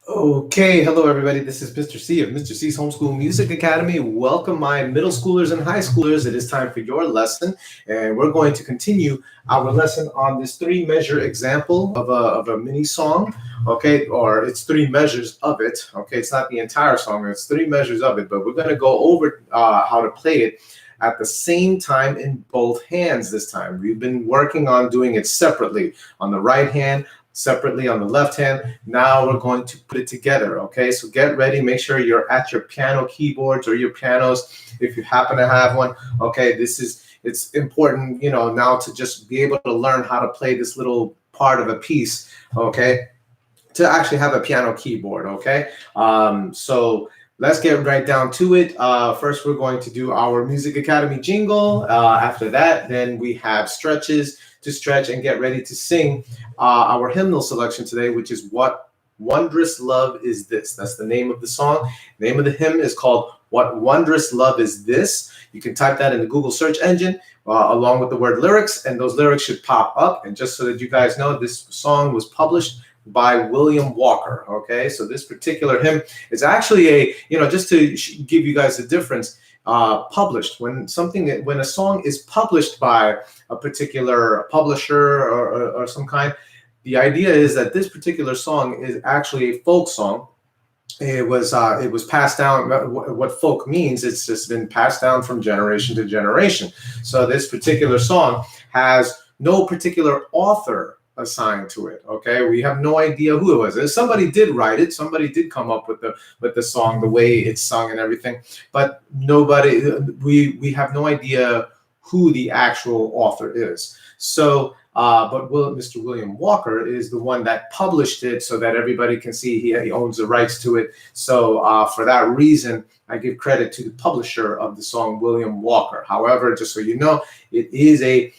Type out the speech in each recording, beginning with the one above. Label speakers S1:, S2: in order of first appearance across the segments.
S1: Okay, hello everybody. This is Mr. C of Mr. C's Homeschool Music Academy. Welcome my middle schoolers and high schoolers. It is time for your lesson, and we're going to continue our lesson on this three measure example of a mini song, okay, or it's three measures of it, okay, it's not the entire song, it's three measures of it, but we're going to go over how to play it at the same time in both hands this time. We've been working on doing it separately on the right hand, separately on the left hand. Now we're going to put it together, okay? So get ready, make sure you're at your piano keyboards or your pianos if you happen to have one, okay? It's important, you know, now to just be able to learn how to play this little part of a piece, okay? To actually have a piano keyboard, okay? So let's get right down to it. First, we're going to do our Music Academy jingle. After that, then we have stretches to stretch and get ready to sing our hymnal selection today, which is What Wondrous Love Is This? That's the name of the song. The name of the hymn is called What Wondrous Love Is This? You can type that in the Google search engine along with the word lyrics, and those lyrics should pop up. And just so that you guys know, this song was published by William Walker, okay? So this particular hymn is actually a, you know, just to give you guys the difference, published. When a song is published by a particular publisher or some kind, the idea is that this particular song is actually a folk song. It was passed down. What folk means, it's just been passed down from generation to generation. So this particular song has no particular author assigned to it, okay? We have no idea who it was. Somebody did write it, somebody did come up with the song, the way it's sung and everything, but nobody, we have no idea who the actual author is. So but Mr. William Walker is the one that published it so that everybody can see he owns the rights to it. So for that reason, I give credit to the publisher of the song, William Walker. However, just so you know, it is it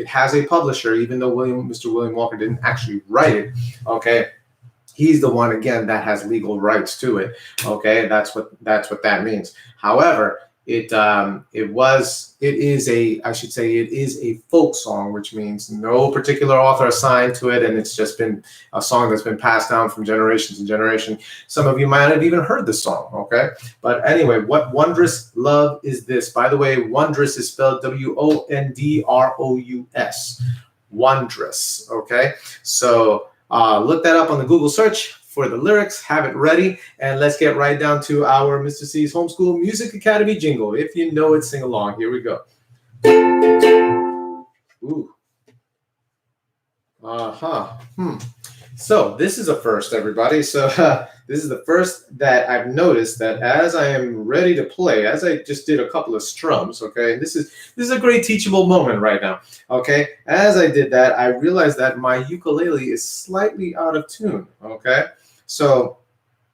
S1: has a publisher, even though Mr. William Walker didn't actually write it, okay? He's the one, again, that has legal rights to it, okay? That's what that means. However, it is a folk song, which means no particular author assigned to it, and it's just been a song that's been passed down from generation to generation. Some of you might have even heard the song, okay? But anyway, What Wondrous Love Is This? By the way, wondrous is spelled W-O-N-D-R-O-U-S. Wondrous, okay? So look that up on the Google search for the lyrics, have it ready, and let's get right down to our Mr. C's Homeschool Music Academy jingle. If you know it, sing along. Here we go. Ooh. So this is a first, everybody. So this is the first that I've noticed that as I am ready to play, as I just did a couple of strums, okay, this is a great teachable moment right now, okay? As I did that, I realized that my ukulele is slightly out of tune, okay? So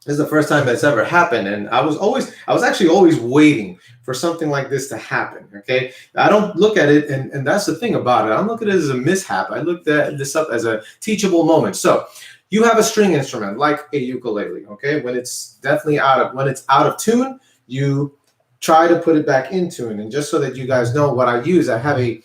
S1: this is the first time that's ever happened, and I was actually always waiting for something like this to happen, okay? I don't look at it, and that's the thing about it. I don't look at it as a mishap. I looked at this up as a teachable moment. So you have a string instrument like a ukulele, okay? When it's out of tune, you try to put it back in tune. And just so that you guys know what I use, I have a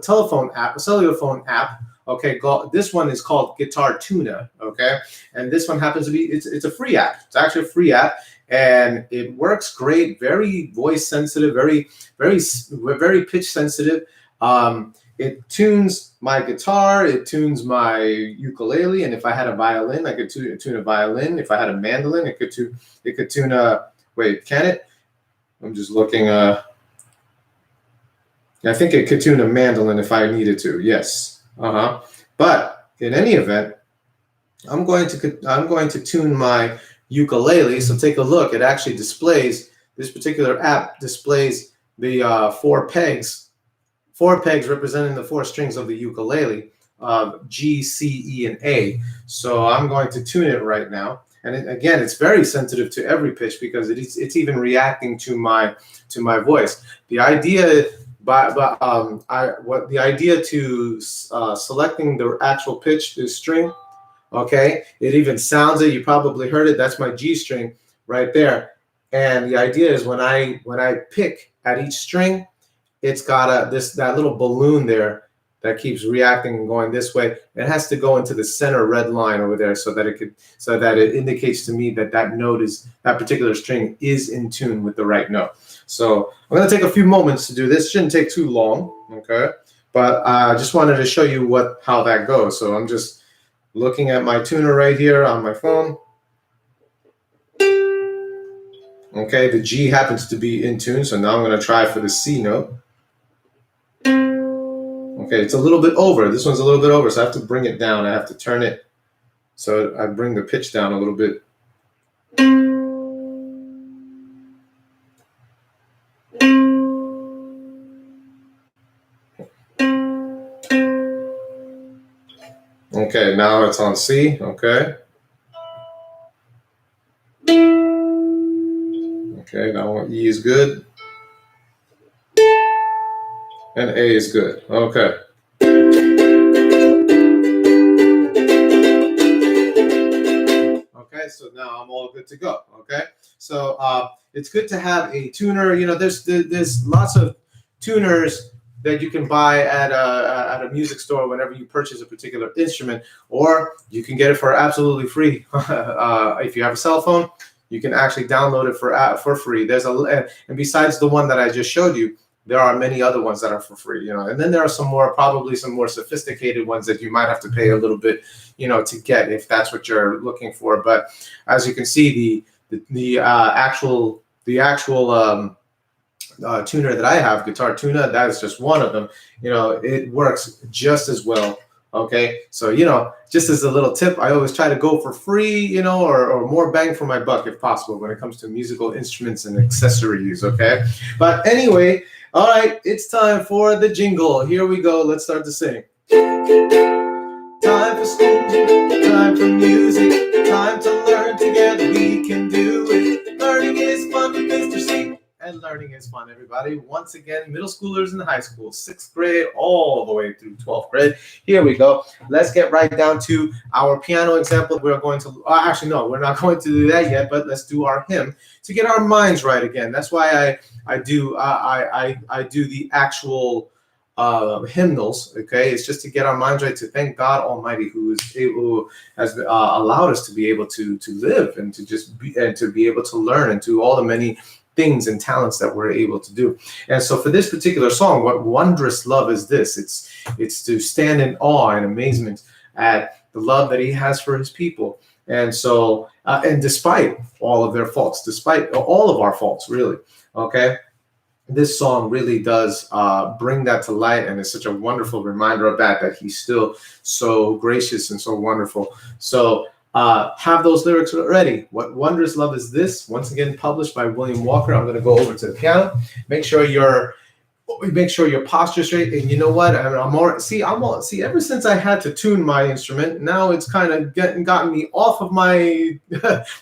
S1: telephone app, a cellular phone app. Okay, this one is called Guitar Tuna, okay? And this one happens to be, it's a free app. It's actually a free app, and it works great, very voice sensitive, very pitch sensitive. It tunes my guitar, it tunes my ukulele, and if I had a violin, I could tune a violin. If I had a mandolin, it could tune a, wait, can it? I'm just looking, I think it could tune a mandolin if I needed to, yes. But in any event, I'm going to tune my ukulele. So take a look. It actually displays, this particular app displays the four pegs representing the four strings of the ukulele, G, C, E, and A. So I'm going to tune it right now. And again, it's very sensitive to every pitch because it's even reacting to my voice. The idea. The idea to selecting the actual pitch, the string, okay, it even sounds it. You probably heard it. That's my G string right there. And the idea is when I pick at each string, it's got that little balloon there that keeps reacting and going this way. It has to go into the center red line over there so that it indicates to me that that particular string is in tune with the right note. So I'm going to take a few moments to do this. Shouldn't take too long, okay? But I just wanted to show you how that goes. So I'm just looking at my tuner right here on my phone. Okay, the G happens to be in tune, so now I'm going to try for the C note. Okay, it's a little bit over. This one's a little bit over, so I have to bring it down. I have to turn it so I bring the pitch down a little bit. Okay, now it's on C, okay. Okay, now E is good. And A is good, okay. Okay, so now I'm all good to go, okay? So it's good to have a tuner. You know, there's lots of tuners that you can buy at a music store whenever you purchase a particular instrument, or you can get it for absolutely free. If you have a cell phone, you can actually download it for free. And besides the one that I just showed you, there are many other ones that are for free, you know, and then there are probably some more sophisticated ones that you might have to pay a little bit, you know, to get if that's what you're looking for. But as you can see, the actual tuner that I have, Guitar Tuna, that is just one of them. You know, it works just as well. Okay, so, you know, just as a little tip, I always try to go for free, you know, or more bang for my buck if possible when it comes to musical instruments and accessories. Okay, but anyway, all right, it's time for the jingle. Here we go. Let's start to sing. Time for school, time for music, time to learn together. We can do it. Learning is fun with Mr. C. And learning is fun, everybody. Once again, middle schoolers and high school, 6th grade all the way through 12th grade. Here we go. Let's get right down to our piano example. We're going to, actually, no, we're not going to do that yet, but let's do our hymn to get our minds right again. That's why I do the actual hymnals. Okay, it's just to get our minds right, to thank God Almighty, who has allowed us to be able to live and to be able to learn and to all the many things and talents that we're able to do. And so for this particular song, what wondrous love is this? It's to stand in awe and amazement at the love that he has for his people. And so, and despite all of their faults, despite all of our faults, really, okay, this song really does bring that to light, and it's such a wonderful reminder of that he's still so gracious and so wonderful. So have those lyrics ready. What wondrous love is this? Once again, published by William Walker. I'm going to go over to the piano. Make sure your posture straight. And you know what? Ever since I had to tune my instrument, now it's kind of gotten me off of my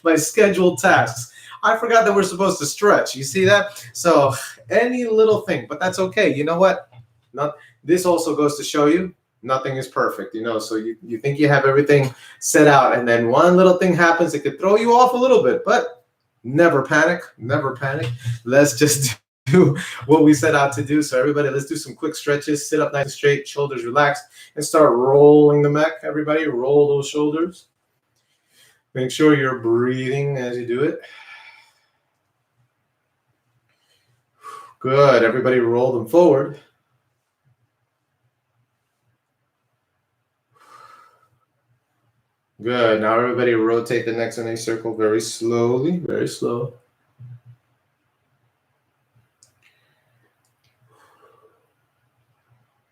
S1: my scheduled tasks. I forgot that we're supposed to stretch. You see that? So any little thing, but that's okay. You know what? This also goes to show you nothing is perfect, you know, so you think you have everything set out, and then one little thing happens, it could throw you off a little bit, but never panic, never panic. Let's just do what we set out to do. So everybody, let's do some quick stretches. Sit up nice and straight, shoulders relaxed, and start rolling the neck. Everybody, roll those shoulders. Make sure you're breathing as you do it. Good. Everybody roll them forward. Good. Now everybody rotate the necks in a circle very slowly, very slow.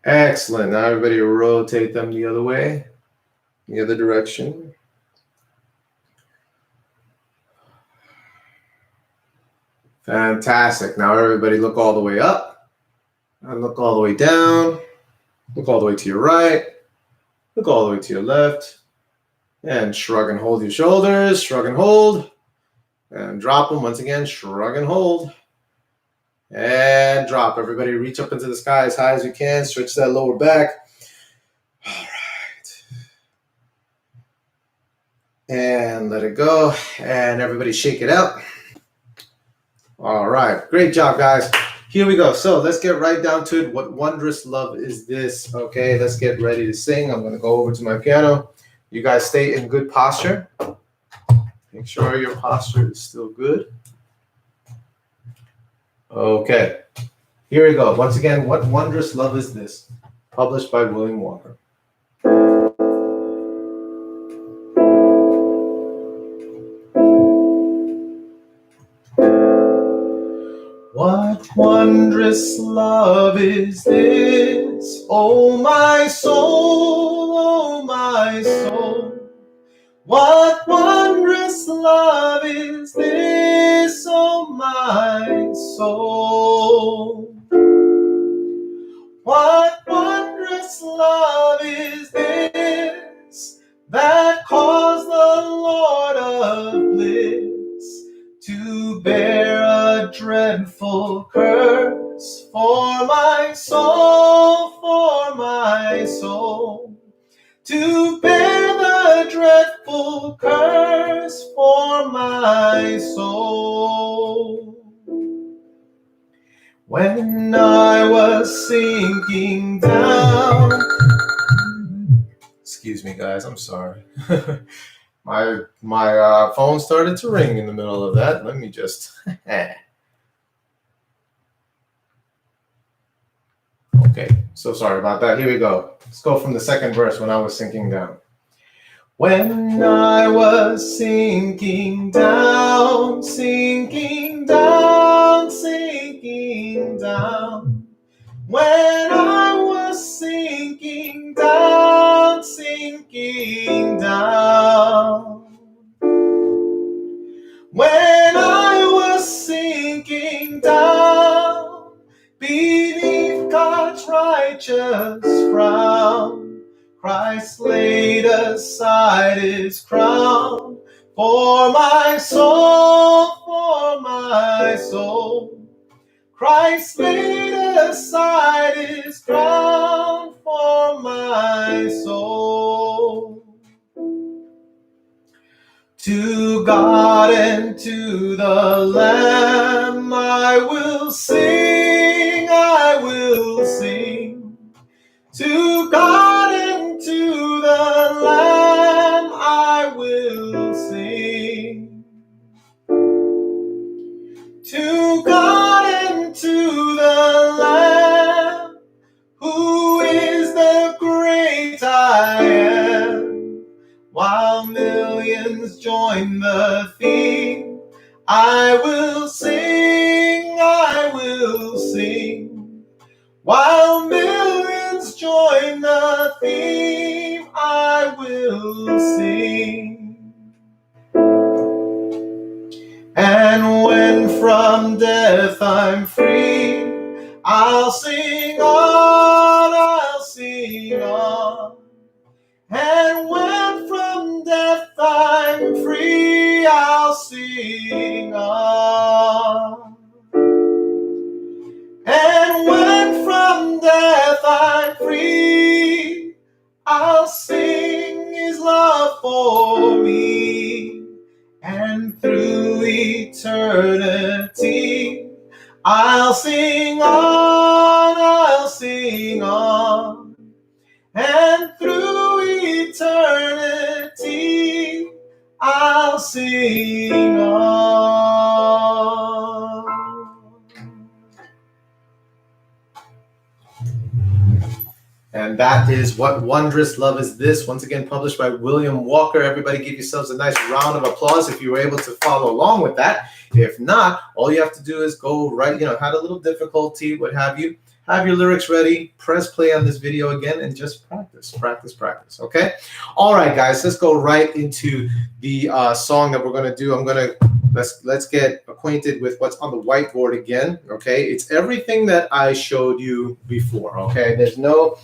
S1: Excellent. Now everybody rotate them the other way, the other direction. Fantastic. Now everybody look all the way up and look all the way down. Look all the way to your right. Look all the way to your left. And shrug and hold your shoulders. Shrug and hold. And drop them once again. Shrug and hold. And drop. Everybody reach up into the sky as high as you can. Stretch that lower back. All right. And let it go. And everybody shake it out. All right. Great job, guys. Here we go. So let's get right down to it. What wondrous love is this? Okay, let's get ready to sing. I'm going to go over to my piano. You guys stay in good posture. Make sure your posture is still good. Okay, here we go. Once again, what wondrous love is this? Published by William Walker. What wondrous love is this? Oh my soul, oh my soul. What wondrous love is this, oh my soul? What wondrous love is this that caused the Lord of bliss to bear a dreadful curse for my soul, for my soul? To bear the dreadful curse for my soul. When I was sinking down, excuse me guys, I'm sorry. my phone started to ring in the middle of that. Let me just okay, so sorry about that. Here we go. Let's go from the second verse, when I was sinking down. When I was sinking down, sinking down, sinking down. When I was sinking down, sinking down. When I was sinking down, beneath God's righteous frown, Christ laid aside his crown for my soul, for my soul. Christ laid aside his crown for my soul. To God and to the Lamb I will sing, I will sing. To God and to the Lamb I will sing. To God and to the Lamb, who is the great I am. While millions join the theme, I will sing, I will sing. While millions join the theme, I will sing. And when from death I'm free, I'll sing on, I'll sing on. And when from death I'm free, I'll sing on. And when from death I'm free, I'll sing his love for me. And through eternity, I'll sing on, I'll sing on. And through eternity, I'll sing on. And that is What Wondrous Love Is This? Once again, published by William Walker. Everybody give yourselves a nice round of applause if you were able to follow along with that. If not, all you have to do is go right, had a little difficulty, what have you. Have your lyrics ready, press play on this video again, and just practice, practice, practice, okay? All right, guys, let's go right into the song that we're going to do. Let's get acquainted with what's on the whiteboard again, okay? It's everything that I showed you before, okay? There's no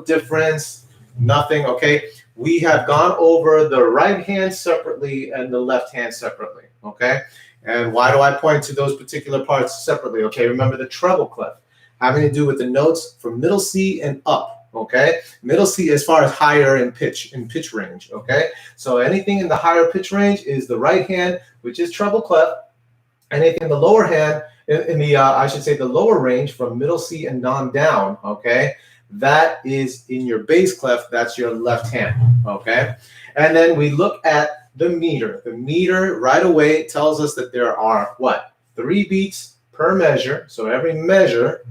S1: difference, nothing, okay? We have gone over the right hand separately and the left hand separately, okay? And why do I point to those particular parts separately, okay? Remember the treble clef, having to do with the notes from middle C and up, okay? Middle C as far as higher in pitch range, okay? So anything in the higher pitch range is the right hand, which is treble clef, Anything in the lower hand, in the, I should say the lower range from middle C and non down, okay? That is in your bass clef, that's your left hand, okay? And then we look at the meter. The meter right away tells us that there are what? 3 beats per measure. So every measure,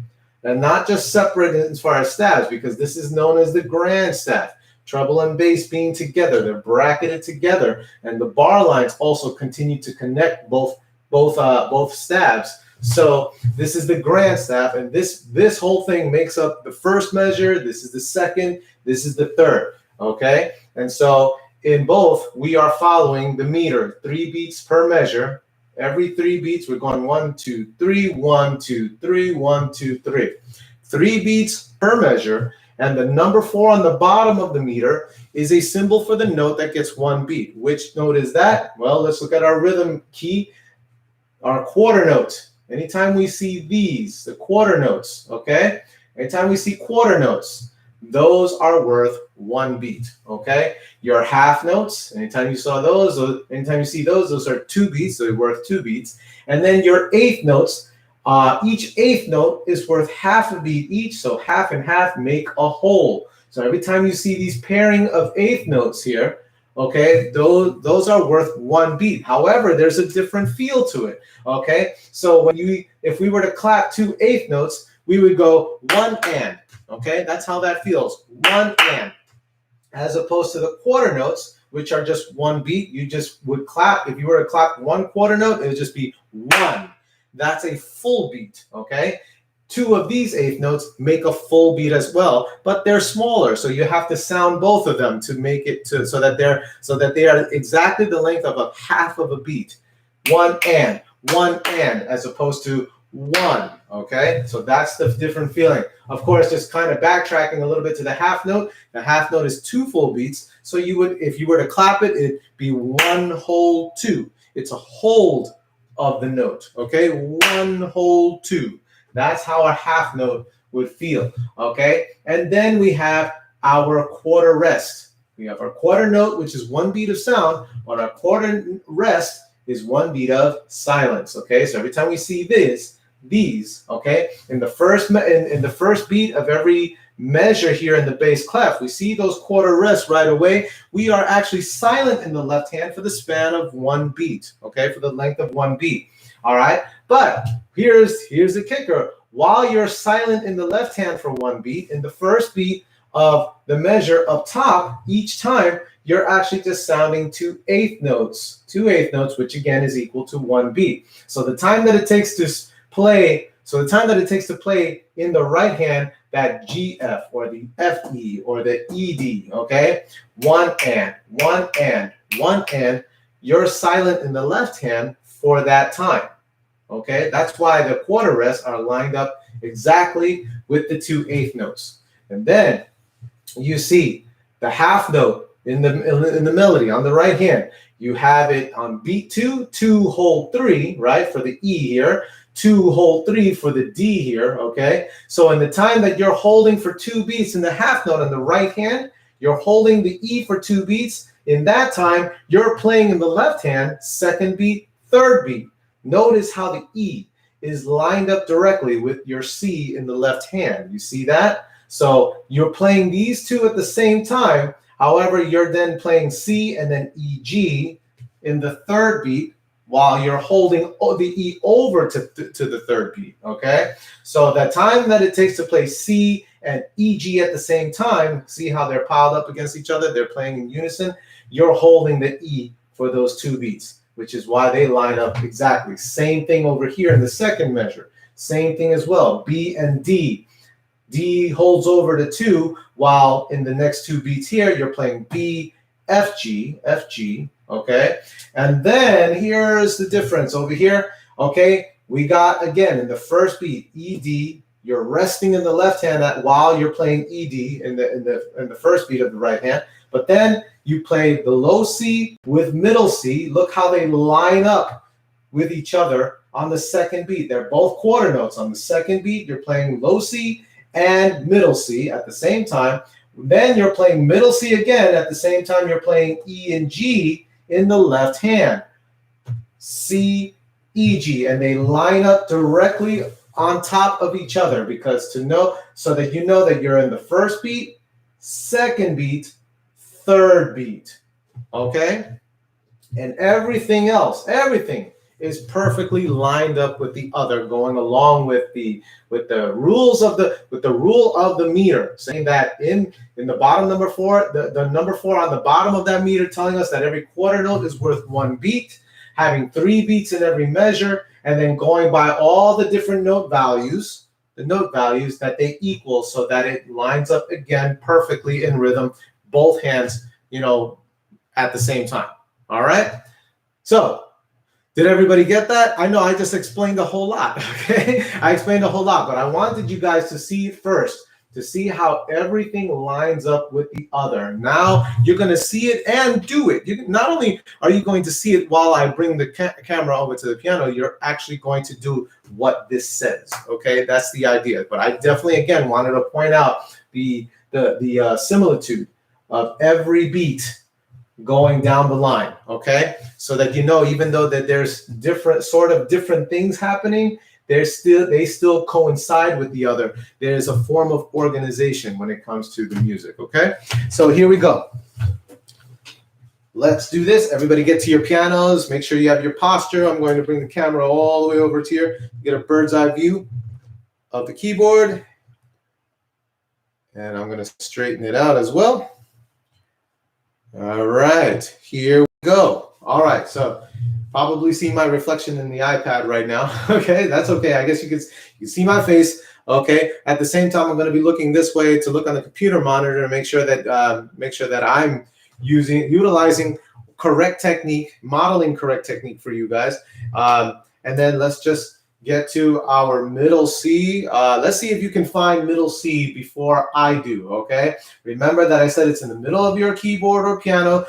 S1: and not just separate as far as staves, because this is known as the grand staff. Treble and bass being together, they're bracketed together, and the bar lines also continue to connect both staves. So this is the grand staff, and this whole thing makes up the first measure. This is the second. This is the third. Okay, and so in both we are following the meter, 3 beats per measure. Every 3 beats we're going 1, 2, 3, 1, 2, 3, 1, 2, 3. 3 beats per measure, and the number 4 on the bottom of the meter is a symbol for the note that gets 1 beat. Which note is that? Well, let's look at our rhythm key, our quarter note. Anytime we see these, the quarter notes, okay? Anytime we see quarter notes, those are worth 1 beat, okay? Your half notes, anytime you saw those, anytime you see those are 2 beats, so they're worth 2 beats. And then your eighth notes, each eighth note is worth half a beat each, so half and half make a whole. So every time you see these pairing of eighth notes here, okay, those are worth 1 beat. However, there's a different feel to it, okay? So if we were to clap 2 eighth notes, we would go 1 and, okay? That's how that feels, 1 and. As opposed to the quarter notes, which are just 1 beat, you just would clap. If you were to clap 1 quarter note, it would just be 1. That's a full beat, okay? 2 of these eighth notes make a full beat as well, but they're smaller, so you have to sound both of them to make it so that they are exactly the length of a half of a beat. 1 and, as opposed to 1, okay? So that's the different feeling. Of course, just kind of backtracking a little bit to the half note. The half note is 2 full beats, so you would, if you were to clap it, it'd be 1 hold 2. It's a hold of the note, okay? 1 hold 2. That's how a half note would feel, okay? And then we have our quarter rest. We have our quarter note, which is 1 beat of sound, but our quarter rest is 1 beat of silence, okay? So every time we see these, okay, in the first beat of every measure here in the bass clef, we see those quarter rests right away. We are actually silent in the left hand for the span of 1 beat, okay, for the length of 1 beat, all right? But here's the kicker. While you're silent in the left hand for 1 beat, in the first beat of the measure up top, each time you're actually just sounding 2 eighth notes, which again is equal to 1 beat. So the time that it takes to play, in the right hand, that GF or the FE or the ED, okay? 1 and, you're silent in the left hand for that time. Okay, that's why the quarter rests are lined up exactly with the 2 eighth notes. And then you see the half note in the melody on the right hand. You have it on beat 2, 2 hold 3, right, for the E here, 2 hold 3 for the D here, okay? So in the time that you're holding for 2 beats in the half note on the right hand, you're holding the E for 2 beats. In that time, you're playing in the left hand, second beat, third beat. Notice how the E is lined up directly with your C in the left hand. You see that? So you're playing these 2 at the same time. However, you're then playing C and then EG in the third beat while you're holding the E over to the third beat, okay? So the time that it takes to play C and EG at the same time, see how they're piled up against each other? They're playing in unison. You're holding the E for those 2 beats, which is why they line up exactly. Same thing over here in the second measure. Same thing as well, B and D. D holds over to 2, while in the next 2 beats here, you're playing B, F, G, okay? And then here's the difference over here, okay? We got, again, in the first beat, E, D, you're resting in the left hand while you're playing E, D in the first beat of the right hand, but then you play the low C with middle C. Look how they line up with each other on the second beat. They're both quarter notes. On the second beat, you're playing low C and middle C at the same time. Then you're playing middle C again at the same time you're playing E and G in the left hand. C, E, G, and they line up directly on top of each other so that you know that you're in the first beat, second beat, third beat, okay? And everything else, everything is perfectly lined up with the other, going along with the rule of the meter, saying that in the bottom number 4, the number 4 on the bottom of that meter telling us that every quarter note is worth 1 beat, having 3 beats in every measure, and then going by all the different note values, that they equal, so that it lines up again perfectly in rhythm, both hands, at the same time. All right. So did everybody get that? I know I just explained a whole lot. Okay. I explained a whole lot, but I wanted you guys to see it first, to see how everything lines up with the other. Now you're going to see it and do it. Not only are you going to see it while I bring the camera over to the piano, you're actually going to do what this says. Okay. That's the idea. But I definitely, again, wanted to point out the similitude of every beat going down the line, okay? So that even though that there's different things happening, they still coincide with the other. There's a form of organization when it comes to the music, okay? So here we go. Let's do this. Everybody get to your pianos. Make sure you have your posture. I'm going to bring the camera all the way over to here. Get a bird's eye view of the keyboard. And I'm going to straighten it out as well. All right, here we go. All right, so probably see my reflection in the iPad right now. Okay, that's okay. I guess you can see my face. Okay. At the same time, I'm going to be looking this way to look on the computer monitor to make sure that I'm utilizing correct technique, modeling correct technique for you guys. And then let's just get to our middle C. Let's see if you can find middle C before I do, okay? Remember that I said it's in the middle of your keyboard or piano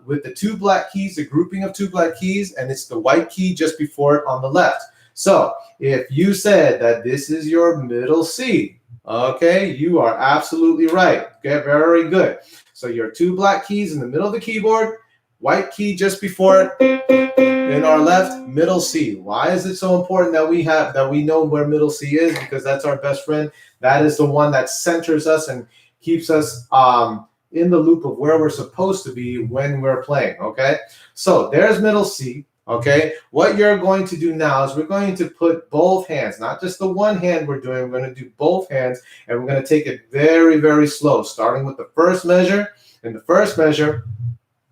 S1: with the 2 black keys, the grouping of 2 black keys, and it's the white key just before it on the left. So if you said that this is your middle C, okay, you are absolutely right. Okay, very good. So your 2 black keys in the middle of the keyboard, white key just before it, in our left, middle C. Why is it so important that we know where middle C is? Because that's our best friend. That is the one that centers us and keeps us in the loop of where we're supposed to be when we're playing, okay? So there's middle C, okay? What you're going to do now is we're going to put both hands, not just the one hand we're doing, we're going to do both hands, and we're going to take it very, very slow, starting with the first measure. In the first measure,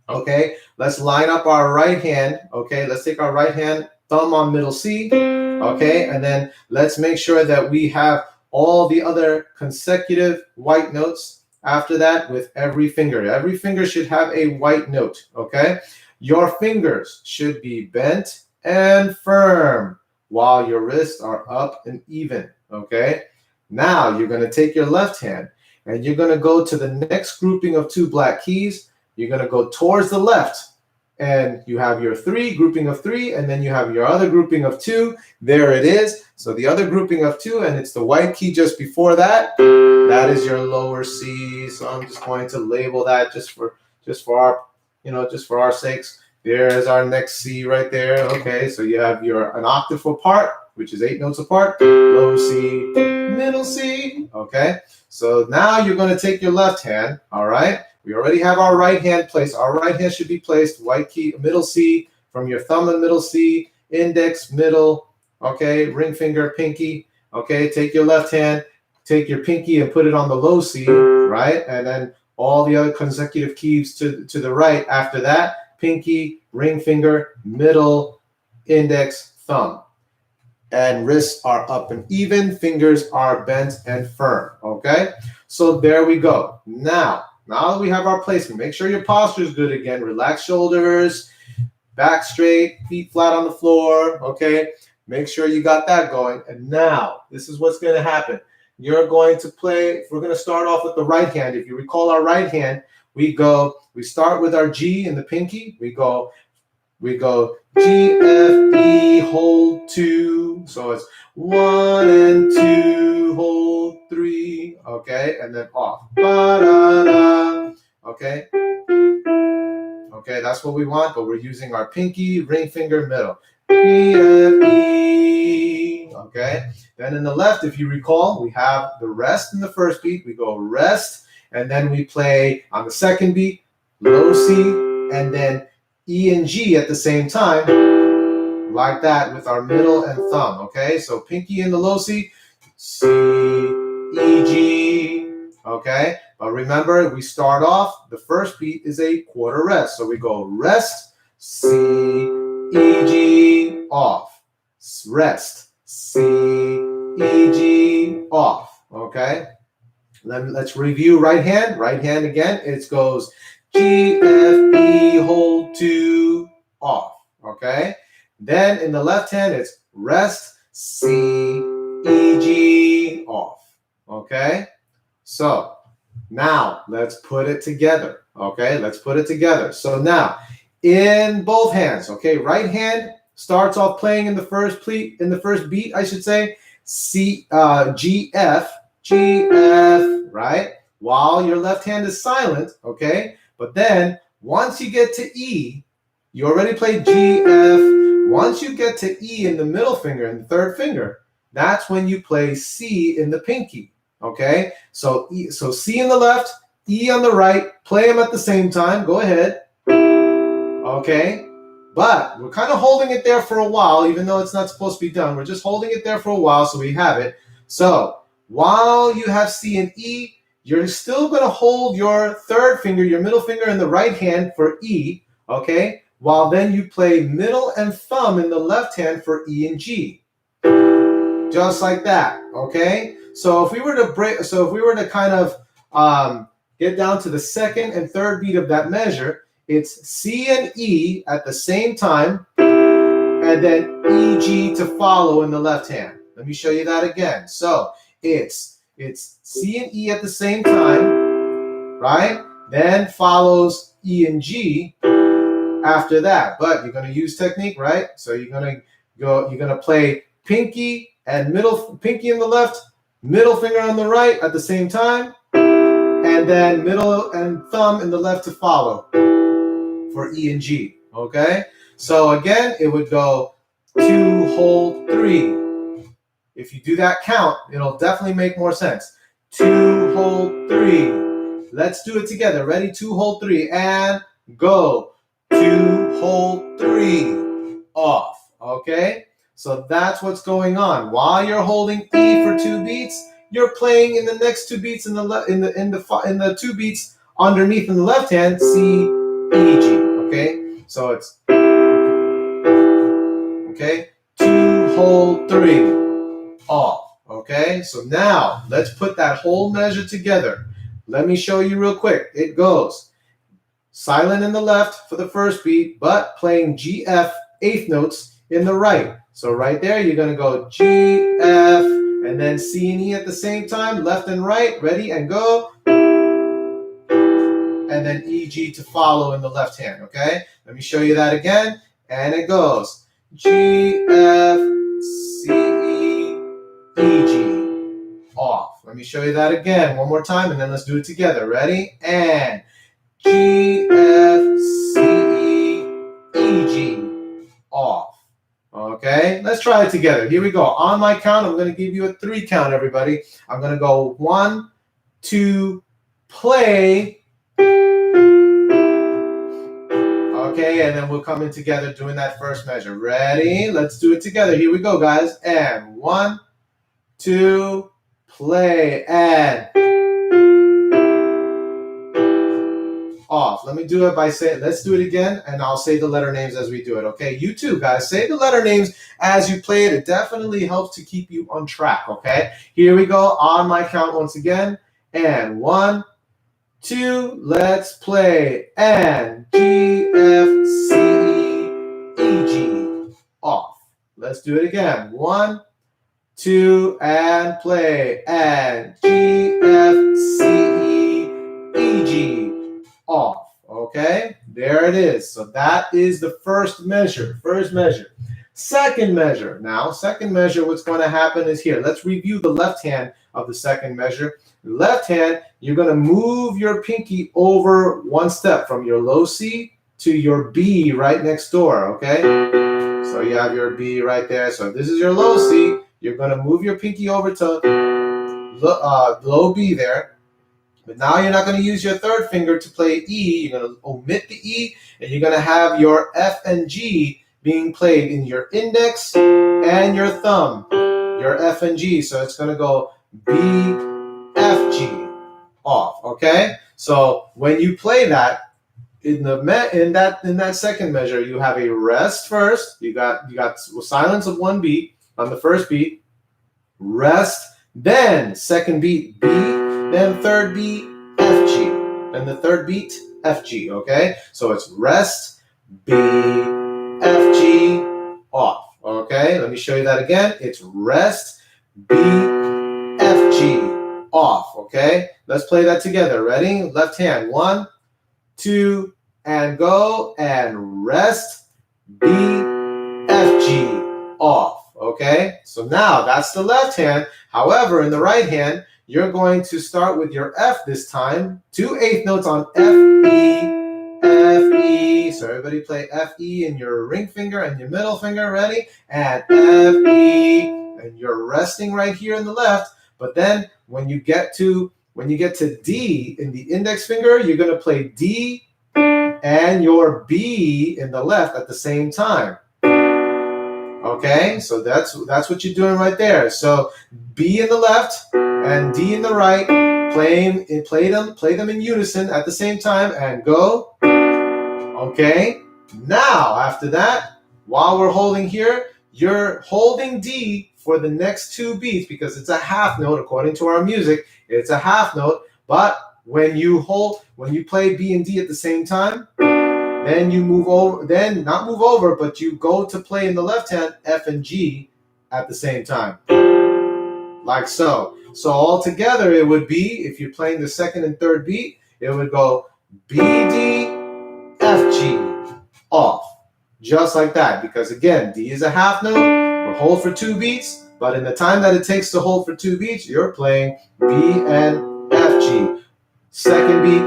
S1: okay, let's line up our right hand. Okay, let's take our right hand, thumb on middle C. Okay, and then let's make sure that we have all the other consecutive white notes after that with every finger. Every finger should have a white note. Okay, your fingers should be bent and firm while your wrists are up and even. Okay, now you're going to take your left hand and you're going to go to the next grouping of 2 black keys. You're going to go towards the left, and you have your grouping of 3, and then you have your other grouping of 2. There it is. So the other grouping of 2, and it's the white key just before that. That is your lower C. So I'm just going to label that just for our sakes. There's our next C right there. Okay, so you have an octave apart, which is 8 notes apart. Low C, middle C. Okay, so now you're going to take your left hand. All right. We already have our right hand placed. Our right hand should be placed white key, middle C, from your thumb and middle C, index, middle, okay, ring finger, pinky, okay, take your left hand, take your pinky and put it on the low C, right, and then all the other consecutive keys to the right after that, pinky, ring finger, middle, index, thumb. And wrists are up and even, fingers are bent and firm, okay? So there we go. Now that we have our placement, make sure your posture is good again. Relax shoulders, back straight, feet flat on the floor, okay? Make sure you got that going. And now, this is what's going to happen. You're going to play, we're going to start off with the right hand. If you recall our right hand, we start with our G in the pinky. We go G, F, E, hold 2. So it's 1 and 2, hold 3. Okay, and then off. Ba-da-da. Okay. Okay, that's what we want, but we're using our pinky, ring finger, middle. G, F, E. Okay. Then in the left, if you recall, we have the rest in the first beat. We go rest, and then we play on the second beat, low C, and then E and G at the same time, like that with our middle and thumb. Okay. So pinky in the low C, C, E, G. Okay. But remember, we start off, the first beat is a quarter rest. So we go rest, C, E, G, off. Rest, C, E, G, off. Okay? Let's review right hand. Right hand again. It goes G, F, E, hold 2, off. Okay? Then in the left hand, it's rest, C, E, G, off. Okay? So now let's put it together. Okay? Let's put it together. So now in both hands, okay, right hand starts off playing in the first beat, I should say, C, G, F, right? While your left hand is silent, okay? But then once you get to E, you already played G, F. Once you get to E in the middle finger and the third finger, that's when you play C in the pinky, okay? So C in the left, E on the right, play them at the same time. Go ahead. Okay, but we're kind of holding it there for a while, even though it's not supposed to be done. We're just holding it there for a while so we have it. So while you have C and E, you're still going to hold your third finger, your middle finger in the right hand for E, okay? While then you play middle and thumb in the left hand for E and G. Just like that, okay? So if we were to kind of get down to the second and third beat of that measure, it's C and E at the same time, and then E, G to follow in the left hand. Let me show you that again. So it's C and E at the same time, right? Then follows E and G after that. But you're going to use technique, right? So you're going to play pinky and pinky in the left, middle finger on the right at the same time, and then middle and thumb in the left to follow for E and G, okay? So again, it would go 2, hold 3. If you do that count, it'll definitely make more sense. 2, hold 3. Let's do it together. Ready? 2, hold 3, and go. 2, hold 3, off, okay? So that's what's going on. While you're holding E for 2 beats, you're playing in the next 2 beats in the 2 beats underneath in the left hand, C, E, G, okay? So it's, okay, 2, hold 3, off, okay? So now, let's put that whole measure together. Let me show you real quick. It goes silent in the left for the first beat, but playing G, F, eighth notes in the right. So right there, you're gonna go G, F, and then C and E at the same time, left and right, ready, and go. And then E, G to follow in the left hand, okay? Let me show you that again. And it goes G, F, C, E, E, G, off. Let me show you that again one more time, and then let's do it together. Ready? And G, F, C, E, E, G, off. Okay? Let's try it together. Here we go. On my count, I'm going to give you a 3 count, everybody. I'm going to go 1, 2, play. Okay, and then we'll come in together doing that first measure. Ready? Let's do it together. Here we go, guys. And 1, 2, play, and off. Let me do it by saying, let's do it again, and I'll say the letter names as we do it, okay? You too, guys. Say the letter names as you play it. It definitely helps to keep you on track, okay? Here we go. On my count once again. And 1, 2, let's play. And G, F, C, E, G, off. Let's do it again. 1, 2, and play. And G, F, C, E, G, off. Okay, there it is. So that is the first measure. First measure. Second measure. Now, second measure, what's going to happen is here. Let's review the left hand of the second measure. Left hand, you're going to move your pinky over 1 step from your low C to your B right next door, okay? So you have your B right there. So if this is your low C, you're going to move your pinky over to low B there. But now you're not going to use your third finger to play E. You're going to omit the E, and you're going to have your F and G being played in your index and your thumb, your F and G. So it's going to go B, F, G, off. Okay. So when you play that in that second measure, you have a rest first. You got silence of one beat on the first beat, rest, then second beat B, then third beat F, G, then the third beat F, G. Okay. So it's rest, B, F, G, off. Okay, let me show you that again. It's rest, B, F, G, off. Okay, let's play that together. Ready? Left hand. 1, 2, and go. And rest, B, F, G, off. Okay, so now that's the left hand. However, in the right hand, you're going to start with your F this time. 2 eighth notes on F, E, F, E. So everybody play F, E in your ring finger and your middle finger. Ready? And F, E. And you're resting right here in the left. But then when you get to D in the index finger, you're going to play D and your B in the left at the same time. Okay? So that's what you're doing right there. So B in the left and D in the right. Play them in unison at the same time and go. Okay, now after that, while we're holding here, you're holding D for the next 2 beats because it's a half note according to our music. It's a half note, but when you play B and D at the same time, then you move over, not move over, but you go to play in the left hand F and G at the same time. Like so. So all together it would be, if you're playing the second and third beat, it would go B, D, F, G, off. Just like that. Because again, D is a half note. We'll hold for 2 beats. But in the time that it takes to hold for 2 beats, you're playing B and F, G. Second beat,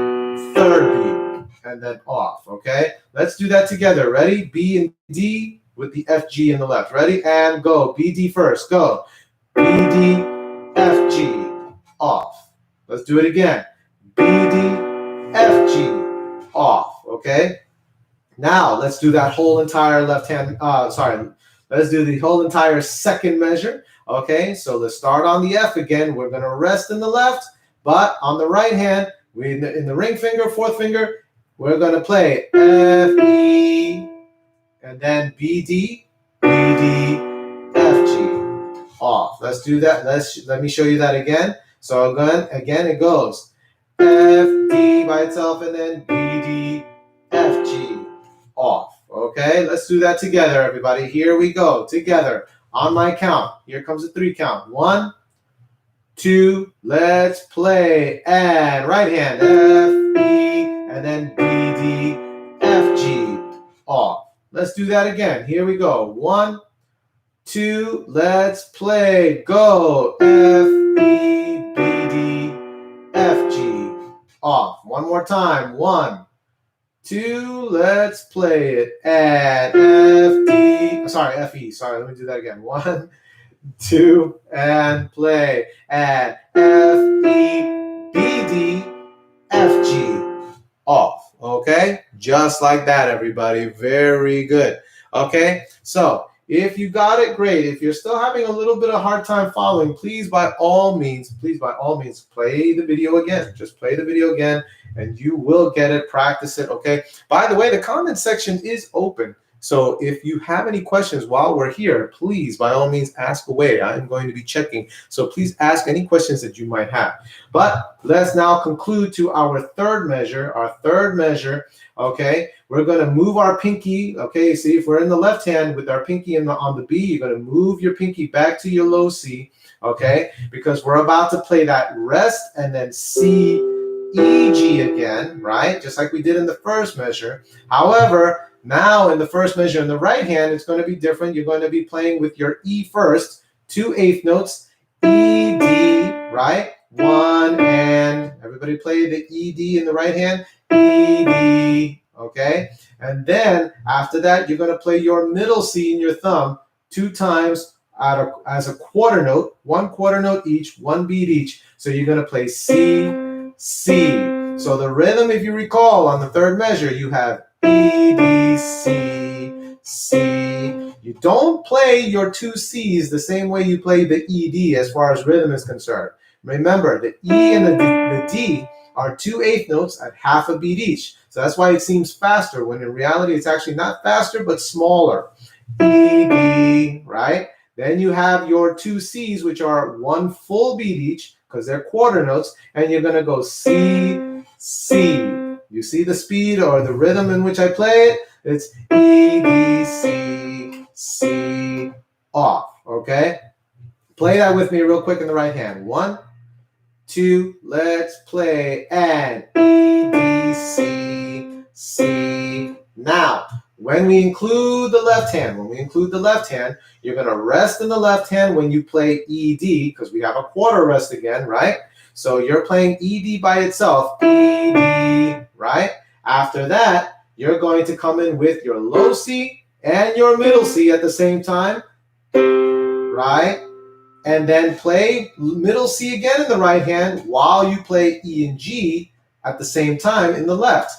S1: third beat, and then off. Okay? Let's do that together. Ready? B and D with the F, G in the left. Ready? And go. B, D first. Go. B, D, F, G, off. Let's do it again. B, D, F, G, off. Okay? Now, let's do that whole entire left hand. Let's do the whole entire second measure. Okay? So let's start on the F again. We're going to rest in the left, but on the right hand, in the ring finger, fourth finger, we're going to play F, E, and then B, D, F, G. Off. Let's do that. Let me show you that again. So again it goes F, D by itself, and then B, D, F, G, off. Okay, let's do that together, everybody. Here we go together on my count. Here comes a 3 count. 1, 2, let's play. And right hand F, E, and then B, D, F, G, off. Let's do that again. Here we go. 1, 2, let's play. Go. F, E, B, D, F, G, off. One more time. 1, 2, let's play it. And F, E. Sorry, let me do that again. 1, 2, and play. And F, E, B, D, F, G, off. Okay? Just like that, everybody. Very good. Okay? So, if you got it, great. If you're still having a little bit of hard time following, please by all means, play the video again. Just play the video again, and you will get it. Practice it, okay? By the way, the comment section is open. So if you have any questions while we're here, please, by all means, ask away. I'm going to be checking. So please ask any questions that you might have. But let's now conclude to our third measure. Okay? We're going to move our pinky. Okay, see, if we're in the left hand with our pinky on the B, you're going to move your pinky back to your low C. Okay? Because we're about to play that rest and then C, E, G again, right? Just like we did in the first measure. However, now in the first measure in the right hand, it's going to be different. You're going to be playing with your E first, 2 eighth notes, E, D, right? 1 and everybody play the E, D in the right hand, E, D, okay? And then after that, you're going to play your middle C in your thumb 2 times as a quarter note, 1 quarter note each, 1 beat each. So you're going to play C, C. So the rhythm, if you recall, on the third measure, you have E, D, C, C. You don't play your 2 C's the same way you play the E, D as far as rhythm is concerned. Remember, the E and the D are 2/8 notes at half a beat each. So that's why it seems faster, when in reality it's actually not faster, but smaller. E, D, right? Then you have your 2 C's, which are 1 full beat each, because they're quarter notes, and you're going to go C, C. You see the speed or the rhythm in which I play it? It's E, D, C, C, off, okay? Play that with me real quick in the right hand. 1, 2, let's play, and E, D, C, C. Now, when we include the left hand, you're going to rest in the left hand when you play E, D, because we have a quarter rest again, right? So you're playing E, D by itself, E, D, right? After that, you're going to come in with your low C and your middle C at the same time, right? And then play middle C again in the right hand while you play E and G at the same time in the left.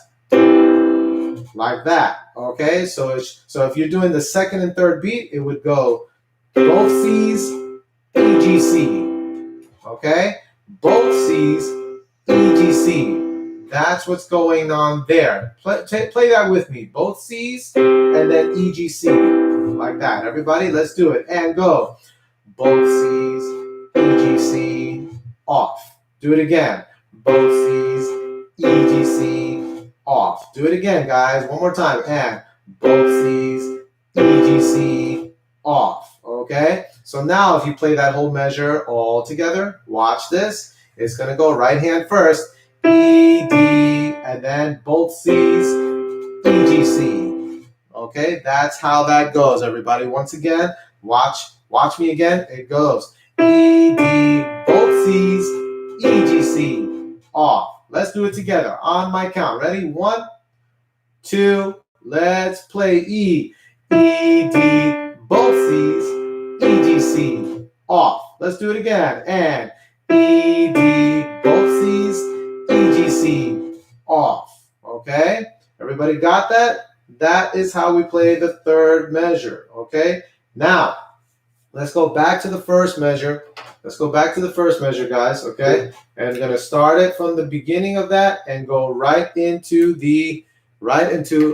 S1: Like that, okay? So if you're doing the second and third beat, it would go both C's, E, G, C, okay? Both C's, E, G, C. That's what's going on there. Play that with me. Both C's and then E, G, C. Like that. Everybody, let's do it. And go. Both C's, E, G, C, off. Do it again. Both C's, E, G, C, off. Do it again, guys. One more time. And both C's, E, G, C, off. Okay? So now if you play that whole measure all together, watch this. It's going to go right hand first. E, D, and then both C's, E, G, C. Okay? That's how that goes, everybody. Once again, watch me again. It goes E, D, both C's, E, G, C, off. Let's do it together on my count. Ready? 1, 2, let's play E. E, D, both C's, E, G, C, off. Let's do it again. And E, D, both C's, E, G, C, off. Okay? Everybody got that? That is how we play the third measure. Okay? Now, let's go back to the first measure. Let's go back to the first measure, guys, okay? And we're going to start it from the beginning of that and go right into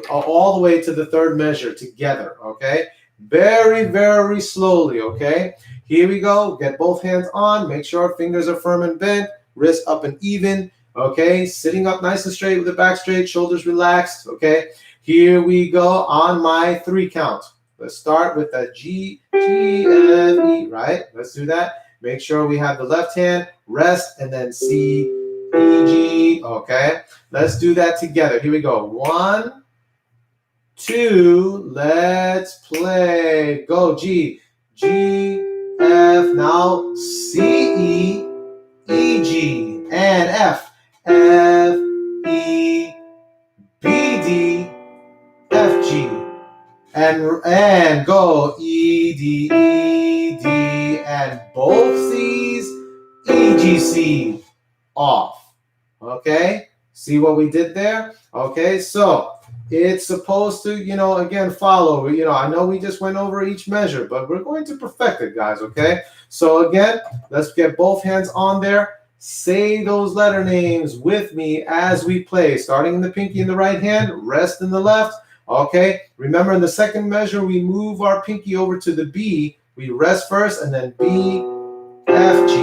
S1: all the way to the third measure together, okay? Very, very slowly, okay? Here we go. Get both hands on. Make sure our fingers are firm and bent. Wrists up and even, okay? Sitting up nice and straight with the back straight, shoulders relaxed, okay? Here we go on my 3 count. Let's start with that G, F, E, right? Let's do that. Make sure we have the left hand, rest, and then C, E, G, okay? Let's do that together. Here we go. 1, 2, let's play. Go, G, G, F, now C, E, E, G, and F, F, E, B, D, F, G. And go E, D, E, D, and both C's, E, G, C, off. Okay? See what we did there? Okay, so it's supposed to, again, follow. I know we just went over each measure, but we're going to perfect it, guys, okay? So again, let's get both hands on there. Say those letter names with me as we play. Starting in the pinky in the right hand, rest in the left. Okay, remember in the second measure, we move our pinky over to the B. We rest first and then B, F, G.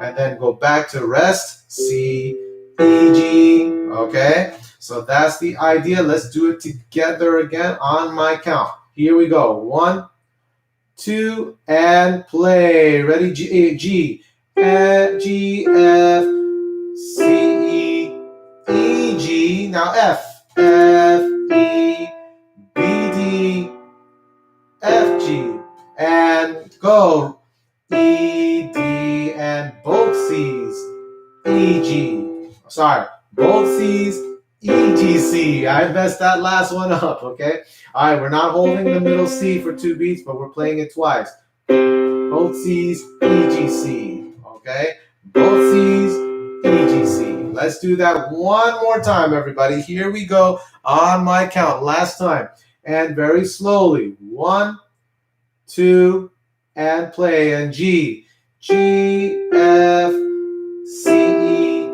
S1: And then go back to rest, C, E, G. Okay, so that's the idea. Let's do it together again on my count. Here we go. 1, 2, and play. Ready? G, F, G, F, C, E, E, G. Now F, F, E, B, D, F, G, and go E, D, and both C's, E, G. Sorry, both C's, E, G, C. I messed that last one up, okay? All right, we're not holding the middle C for 2 beats, but we're playing it twice. Both C's, E, G, C, okay? Both C's, E, G, C. Let's do that one more time, everybody. Here we go on my count, last time. And very slowly. 1, 2, and play. And G, G, F, C, E,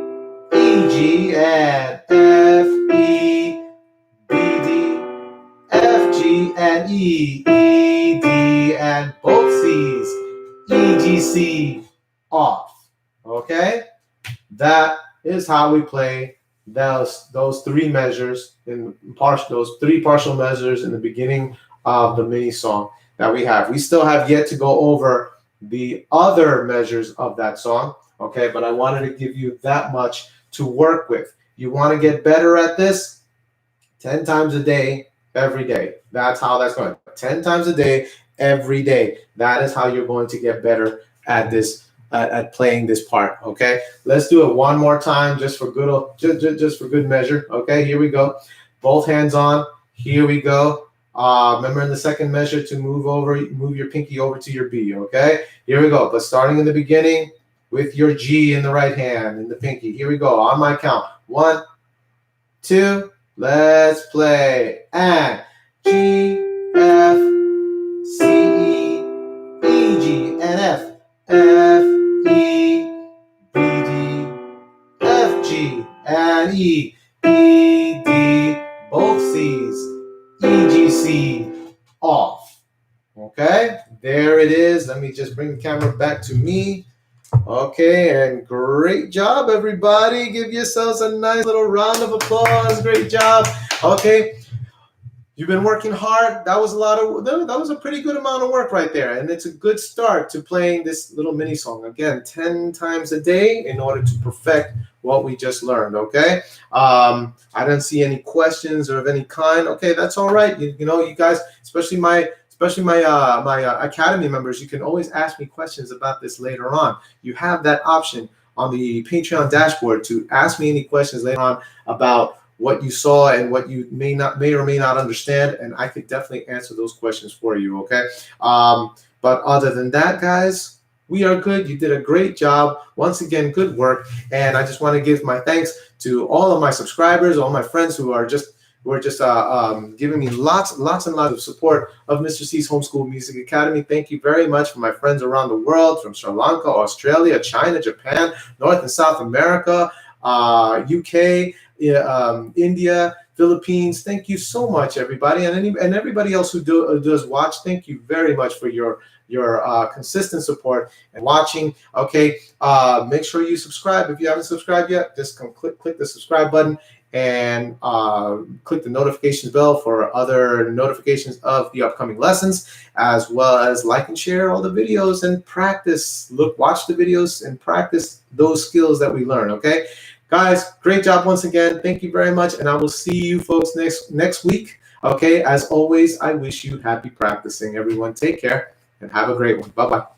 S1: E, G, and F, E, B, D, F, G, and E, E, D, and both C's, E, G, C, off. Okay? That is how we play those 3 measures in those 3 partial measures in the beginning of the mini song that we have. We still have yet to go over the other measures of that song, okay? But I wanted to give you that much to work with. You want to get better at this? 10 times a day, every day. That's how that's going. 10 times a day, every day. That is how you're going to get better at this, at playing this part. Okay, let's do it one more time, just for good, just for good measure. Okay, here we go. Both hands on. Here we go. Remember in the second measure to move your pinky over to your B. Okay, here we go. But starting in the beginning with your G in the right hand in the pinky. Here we go. On my count. 1, 2. Let's play. And G, F, C, E, E, G, and F, F, E, B, D, F, G, and E, E, D, both C's, E, G, C, off. Okay, there it is. Let me just bring the camera back to me. Okay, and great job, everybody. Give yourselves a nice little round of applause. Great job. Okay, you've been working hard. That was a pretty good amount of work right there, and it's a good start to playing this little mini song again 10 times a day in order to perfect what we just learned. Okay, I didn't see any questions or of any kind. Okay, that's all right. You know, you guys, especially my academy members, you can always ask me questions about this later on. You have that option on the Patreon dashboard to ask me any questions later on about what you saw and what you may or may not understand, and I could definitely answer those questions for you. Okay, but other than that, guys, we are good. You did a great job. Once again, good work. And I just want to give my thanks to all of my subscribers, all my friends who are just giving me lots and lots of support of Mr. C's Homeschool Music Academy. Thank you very much for my friends around the world, from Sri Lanka, Australia, China, Japan, North and South America, UK, India, Philippines. Thank you so much, everybody, and everybody else who does watch. Thank you very much for your consistent support and watching. Okay, make sure you subscribe if you haven't subscribed yet. Just click the subscribe button and click the notifications bell for other notifications of the upcoming lessons, as well as like and share all the videos and watch the videos and practice those skills that we learn. Okay, guys, great job once again. Thank you very much, and I will see you folks next week. Okay, as always, I wish you happy practicing. Everyone, take care and have a great one. Bye-bye.